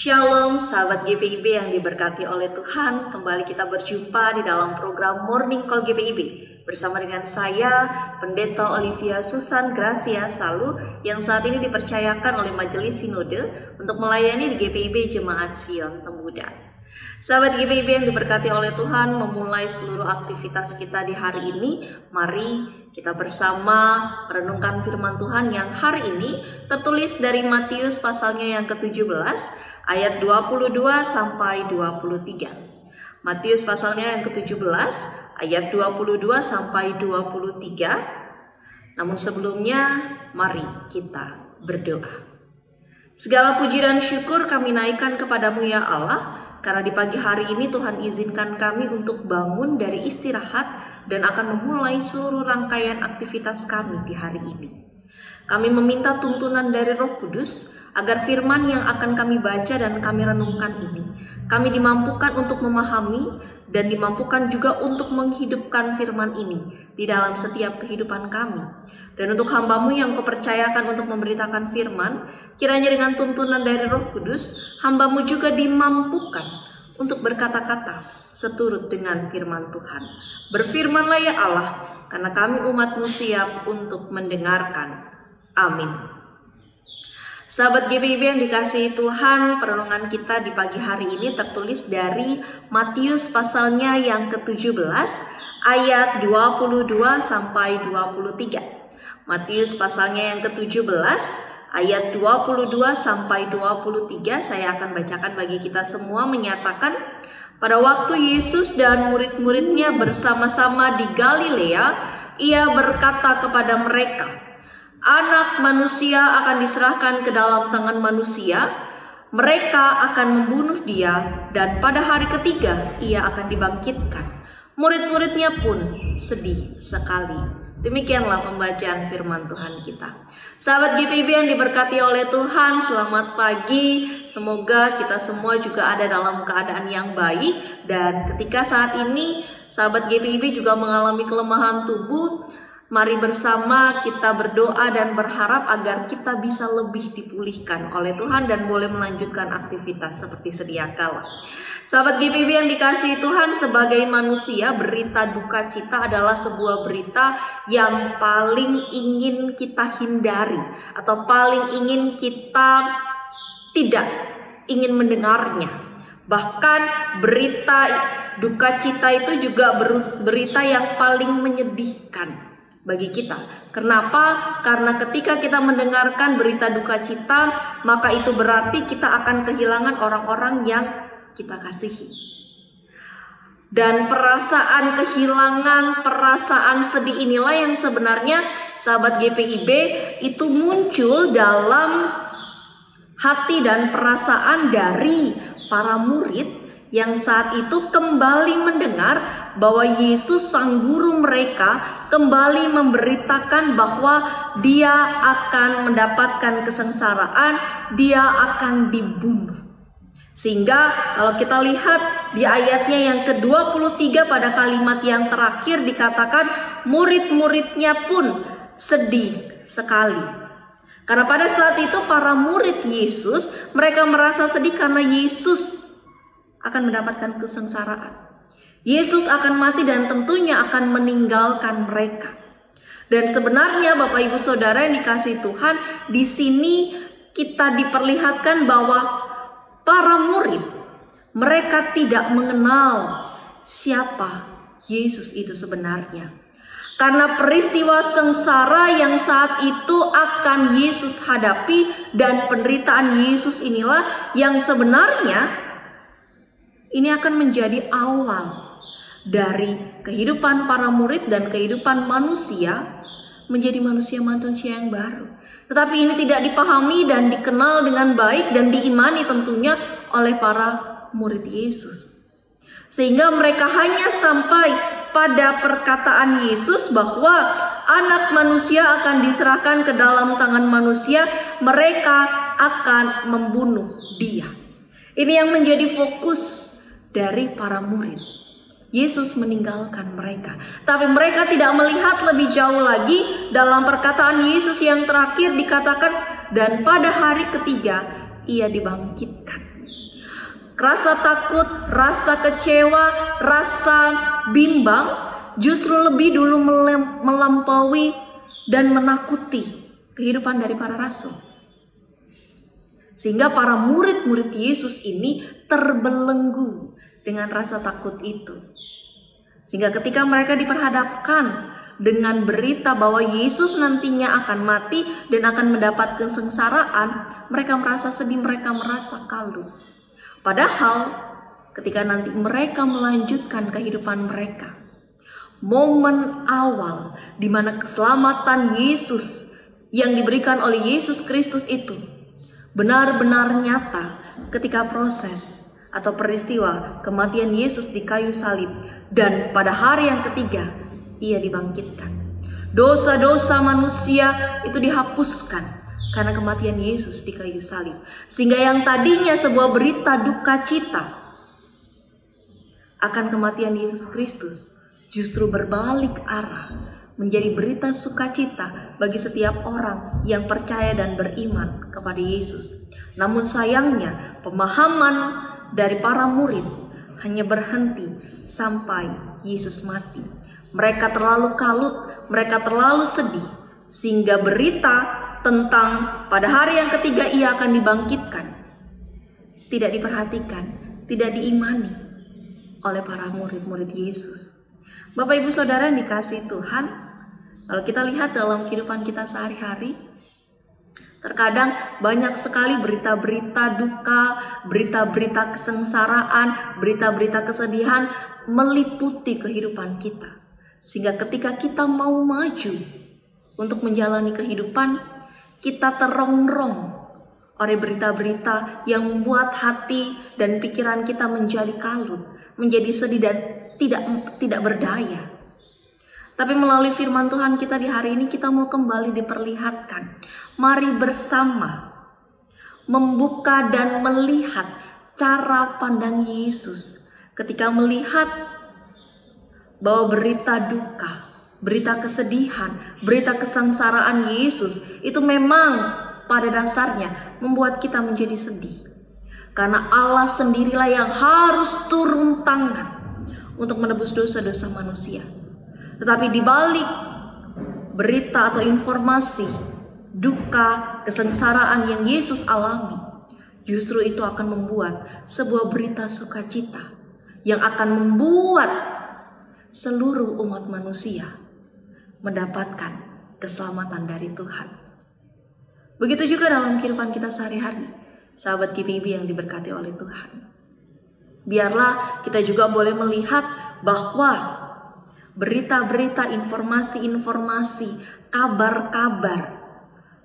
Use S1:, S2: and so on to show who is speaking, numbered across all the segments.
S1: Shalom sahabat GPIB yang diberkati oleh Tuhan. Kembali kita berjumpa di dalam program Morning Call GPIB bersama dengan saya, Pendeta Olivia Susan Gracia Salu, yang saat ini dipercayakan oleh Majelis Sinode untuk melayani di GPIB Jemaat Sion Temuda. Sahabat GPIB yang diberkati oleh Tuhan, memulai seluruh aktivitas kita di hari ini, mari kita bersama merenungkan firman Tuhan yang hari ini tertulis dari Matius pasalnya yang ke-17 ayat 22 sampai 23. Matius pasalnya yang ke-17 ayat 22 sampai 23. Namun sebelumnya mari kita berdoa. Segala puji dan syukur kami naikkan kepadamu ya Allah, karena di pagi hari ini Tuhan izinkan kami untuk bangun dari istirahat dan akan memulai seluruh rangkaian aktivitas kami di hari ini. Kami meminta tuntunan dari Roh Kudus agar firman yang akan kami baca dan kami renungkan ini, kami dimampukan untuk memahami dan dimampukan juga untuk menghidupkan firman ini di dalam setiap kehidupan kami. Dan untuk hamba-Mu yang Kau percayakan untuk memberitakan firman, kiranya dengan tuntunan dari Roh Kudus, hamba-Mu juga dimampukan untuk berkata-kata seturut dengan firman Tuhan. Berfirmanlah ya Allah, karena kami umat-Mu siap untuk mendengarkan. Amin. Sahabat GPIB yang dikasihi Tuhan, perenungan kita di pagi hari ini tertulis dari Matius pasalnya yang ke-17 ayat 22 sampai 23. Matius pasalnya yang ke-17 ayat 22 sampai 23, saya akan bacakan bagi kita semua, menyatakan, pada waktu Yesus dan murid-muridnya bersama-sama di Galilea, ia berkata kepada mereka, Anak manusia akan diserahkan ke dalam tangan manusia, mereka akan membunuh dia, dan pada hari ketiga ia akan dibangkitkan. Murid-muridnya pun sedih sekali. Demikianlah pembacaan firman Tuhan kita. Sahabat GPIB yang diberkati oleh Tuhan, selamat pagi. Semoga kita semua juga ada dalam keadaan yang baik. Dan ketika saat ini sahabat GPIB juga mengalami kelemahan tubuh, mari bersama kita berdoa dan berharap agar kita bisa lebih dipulihkan oleh Tuhan dan boleh melanjutkan aktivitas seperti sedia kala. Sahabat GPIB yang dikasihi Tuhan, sebagai manusia, berita duka cita adalah sebuah berita yang paling ingin kita hindari atau paling ingin kita tidak ingin mendengarnya. Bahkan berita duka cita itu juga berita yang paling menyedihkan bagi kita. Kenapa? Karena ketika kita mendengarkan berita duka cita, maka itu berarti kita akan kehilangan orang-orang yang kita kasihi. Dan perasaan kehilangan, perasaan sedih inilah yang sebenarnya sahabat GPIB itu muncul dalam hati dan perasaan dari para murid yang saat itu kembali mendengar bahwa Yesus sang guru mereka kembali memberitakan bahwa dia akan mendapatkan kesengsaraan, dia akan dibunuh. Sehingga kalau kita lihat di ayatnya yang ke-23 pada kalimat yang terakhir dikatakan murid-muridnya pun sedih sekali. Karena pada saat itu para murid Yesus, mereka merasa sedih karena Yesus akan mendapatkan kesengsaraan. Yesus akan mati dan tentunya akan meninggalkan mereka. Dan sebenarnya Bapak Ibu Saudara yang dikasihi Tuhan, di sini kita diperlihatkan bahwa para murid, mereka tidak mengenal siapa Yesus itu sebenarnya. Karena peristiwa sengsara yang saat itu akan Yesus hadapi dan penderitaan Yesus inilah yang sebenarnya ini akan menjadi awal dari kehidupan para murid dan kehidupan manusia menjadi manusia-manusia yang baru. Tetapi ini tidak dipahami dan dikenal dengan baik dan diimani tentunya oleh para murid Yesus. Sehingga mereka hanya sampai pada perkataan Yesus bahwa anak manusia akan diserahkan ke dalam tangan manusia, mereka akan membunuh dia. Ini yang menjadi fokus dari para murid. Yesus meninggalkan mereka, tapi mereka tidak melihat lebih jauh lagi. Dalam perkataan Yesus yang terakhir dikatakan, dan pada hari ketiga ia dibangkitkan. Rasa takut, rasa kecewa, rasa bimbang justru lebih dulu melampaui dan menakuti kehidupan dari para rasul. Sehingga para murid-murid Yesus ini terbelenggu dengan rasa takut itu. Sehingga ketika mereka diperhadapkan dengan berita bahwa Yesus nantinya akan mati dan akan mendapat kesengsaraan, mereka merasa sedih, mereka merasa kalut. Padahal ketika nanti mereka melanjutkan kehidupan mereka, momen awal di mana keselamatan Yesus yang diberikan oleh Yesus Kristus itu benar-benar nyata ketika proses atau peristiwa kematian Yesus di kayu salib, dan pada hari yang ketiga Ia dibangkitkan. Dosa-dosa manusia itu dihapuskan karena kematian Yesus di kayu salib. Sehingga yang tadinya sebuah berita duka cita akan kematian Yesus Kristus justru berbalik arah menjadi berita sukacita bagi setiap orang yang percaya dan beriman kepada Yesus. Namun sayangnya pemahaman dari para murid hanya berhenti sampai Yesus mati. Mereka terlalu kalut, mereka terlalu sedih, sehingga berita tentang pada hari yang ketiga Ia akan dibangkitkan tidak diperhatikan, tidak diimani oleh para murid-murid Yesus. Bapak Ibu Saudara yang dikasihi Tuhan, kalau kita lihat dalam kehidupan kita sehari-hari, terkadang banyak sekali berita-berita duka, berita-berita kesengsaraan, berita-berita kesedihan meliputi kehidupan kita. Sehingga ketika kita mau maju untuk menjalani kehidupan, kita terongrong oleh berita-berita yang membuat hati dan pikiran kita menjadi kalut, menjadi sedih dan tidak berdaya. Tapi melalui firman Tuhan kita di hari ini, kita mau kembali diperlihatkan. Mari bersama membuka dan melihat cara pandang Yesus ketika melihat bahwa berita duka, berita kesedihan, berita kesengsaraan Yesus itu memang pada dasarnya membuat kita menjadi sedih. Karena Allah sendirilah yang harus turun tangan untuk menebus dosa-dosa manusia. Tetapi di balik berita atau informasi duka, kesengsaraan yang Yesus alami, justru itu akan membuat sebuah berita sukacita yang akan membuat seluruh umat manusia mendapatkan keselamatan dari Tuhan. Begitu juga dalam kehidupan kita sehari-hari, sahabat GPIB yang diberkati oleh Tuhan. Biarlah kita juga boleh melihat bahwa berita-berita, informasi-informasi, kabar-kabar,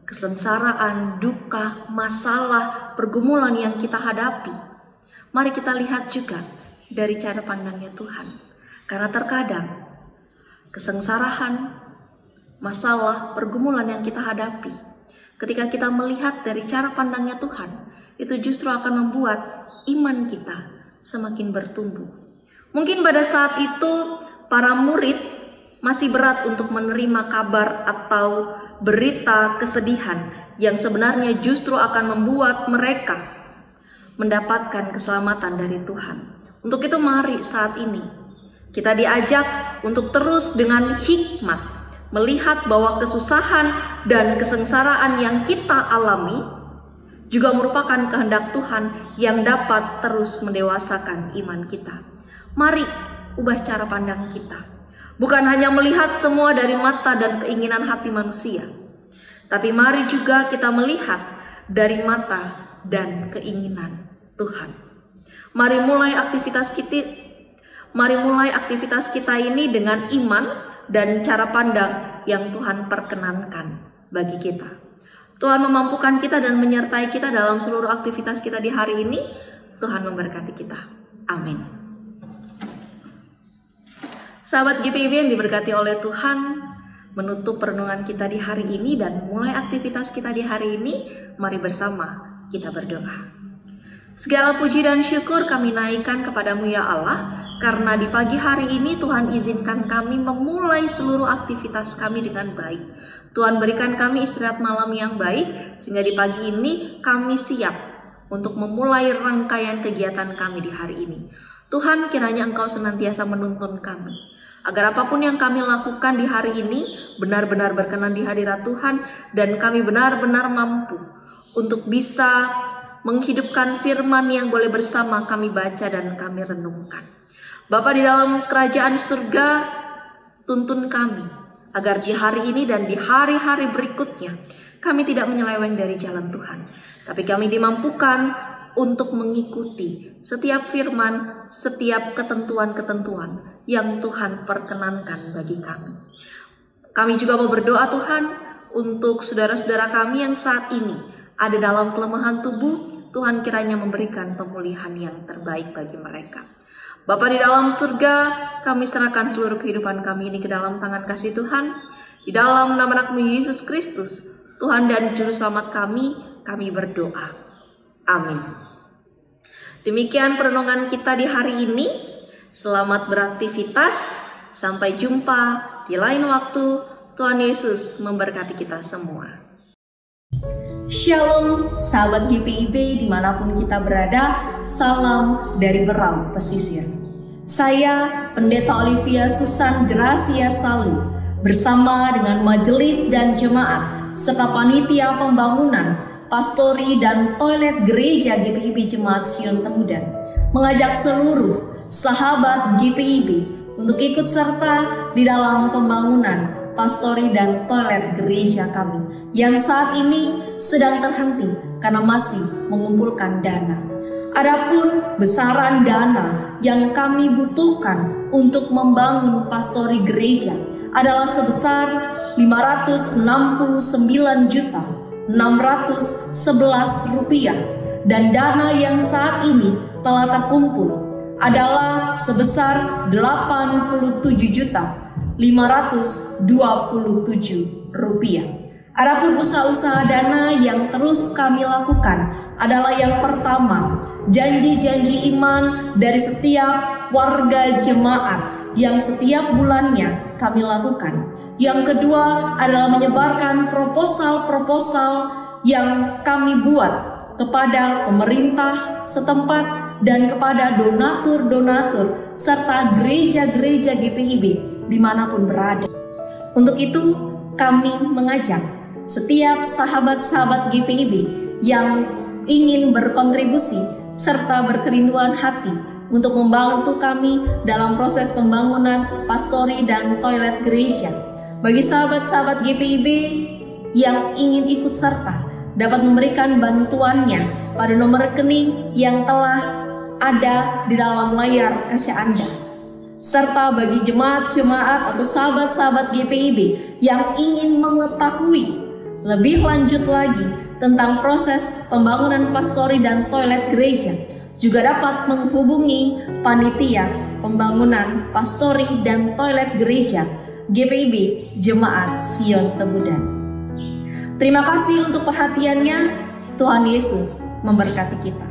S1: kesengsaraan, duka, masalah, pergumulan yang kita hadapi, mari kita lihat juga dari cara pandangnya Tuhan. Karena terkadang kesengsaraan, masalah, pergumulan yang kita hadapi, ketika kita melihat dari cara pandangnya Tuhan, itu justru akan membuat iman kita semakin bertumbuh. Mungkin pada saat itu para murid masih berat untuk menerima kabar atau berita kesedihan yang sebenarnya justru akan membuat mereka mendapatkan keselamatan dari Tuhan. Untuk itu mari saat ini kita diajak untuk terus dengan hikmat melihat bahwa kesusahan dan kesengsaraan yang kita alami juga merupakan kehendak Tuhan yang dapat terus mendewasakan iman kita. Mari ubah cara pandang kita. Bukan hanya melihat semua dari mata dan keinginan hati manusia, tapi mari juga kita melihat dari mata dan keinginan Tuhan. Mari mulai aktivitas kita ini dengan iman dan cara pandang yang Tuhan perkenankan bagi kita. Tuhan memampukan kita dan menyertai kita dalam seluruh aktivitas kita di hari ini. Tuhan memberkati kita. Amin. Sahabat GPIB yang diberkati oleh Tuhan, menutup perenungan kita di hari ini dan mulai aktivitas kita di hari ini, mari bersama kita berdoa. Segala puji dan syukur kami naikkan kepadamu ya Allah, karena di pagi hari ini Tuhan izinkan kami memulai seluruh aktivitas kami dengan baik. Tuhan berikan kami istirahat malam yang baik, sehingga di pagi ini kami siap untuk memulai rangkaian kegiatan kami di hari ini. Tuhan, kiranya Engkau senantiasa menuntun kami, agar apapun yang kami lakukan di hari ini benar-benar berkenan di hadirat Tuhan, dan kami benar-benar mampu untuk bisa menghidupkan firman yang boleh bersama kami baca dan kami renungkan. Bapa di dalam kerajaan surga, tuntun kami agar di hari ini dan di hari-hari berikutnya kami tidak menyeleweng dari jalan Tuhan, tapi kami dimampukan untuk mengikuti setiap firman, setiap ketentuan-ketentuan yang Tuhan perkenankan bagi kami. Kami juga mau berdoa Tuhan untuk saudara-saudara kami yang saat ini ada dalam kelemahan tubuh. Tuhan kiranya memberikan pemulihan yang terbaik bagi mereka. Bapa di dalam surga, kami serahkan seluruh kehidupan kami ini ke dalam tangan kasih Tuhan. Di dalam nama anak-Mu Yesus Kristus, Tuhan dan Juru Selamat kami berdoa. Amin. Demikian perenungan kita di hari ini. Selamat beraktivitas. Sampai jumpa di lain waktu. Tuhan Yesus memberkati kita semua. Shalom sahabat GPIB dimanapun kita berada. Salam dari Berau Pesisir. Saya Pendeta Olivia Susan Gracia Salu bersama dengan majelis dan jemaat serta panitia pembangunan, pastori dan toilet gereja GPIB Jemaat Sion Temudan mengajak seluruh sahabat GPIB untuk ikut serta di dalam pembangunan pastori dan toilet gereja kami yang saat ini sedang terhenti karena masih mengumpulkan dana. Adapun besaran dana yang kami butuhkan untuk membangun pastori gereja adalah sebesar Rp569.611 dan dana yang saat ini telah terkumpul adalah sebesar Rp87.527. Adapun usaha-usaha dana yang terus kami lakukan adalah yang pertama, janji-janji iman dari setiap warga jemaat yang setiap bulannya kami lakukan. Yang kedua adalah menyebarkan proposal-proposal yang kami buat kepada pemerintah setempat dan kepada donatur-donatur serta gereja-gereja GPIB dimanapun berada. Untuk itu kami mengajak setiap sahabat-sahabat GPIB yang ingin berkontribusi serta berkerinduan hati untuk membantu kami dalam proses pembangunan pastori dan toilet gereja. Bagi sahabat-sahabat GPIB yang ingin ikut serta dapat memberikan bantuannya pada nomor rekening yang telah ada di dalam layar kaca Anda. Serta bagi jemaat-jemaat atau sahabat-sahabat GPIB yang ingin mengetahui lebih lanjut lagi tentang proses pembangunan pastori dan toilet gereja, juga dapat menghubungi panitia pembangunan pastori dan toilet gereja GPIB Jemaat Sion Temudan. Terima kasih untuk perhatiannya. Tuhan Yesus memberkati kita.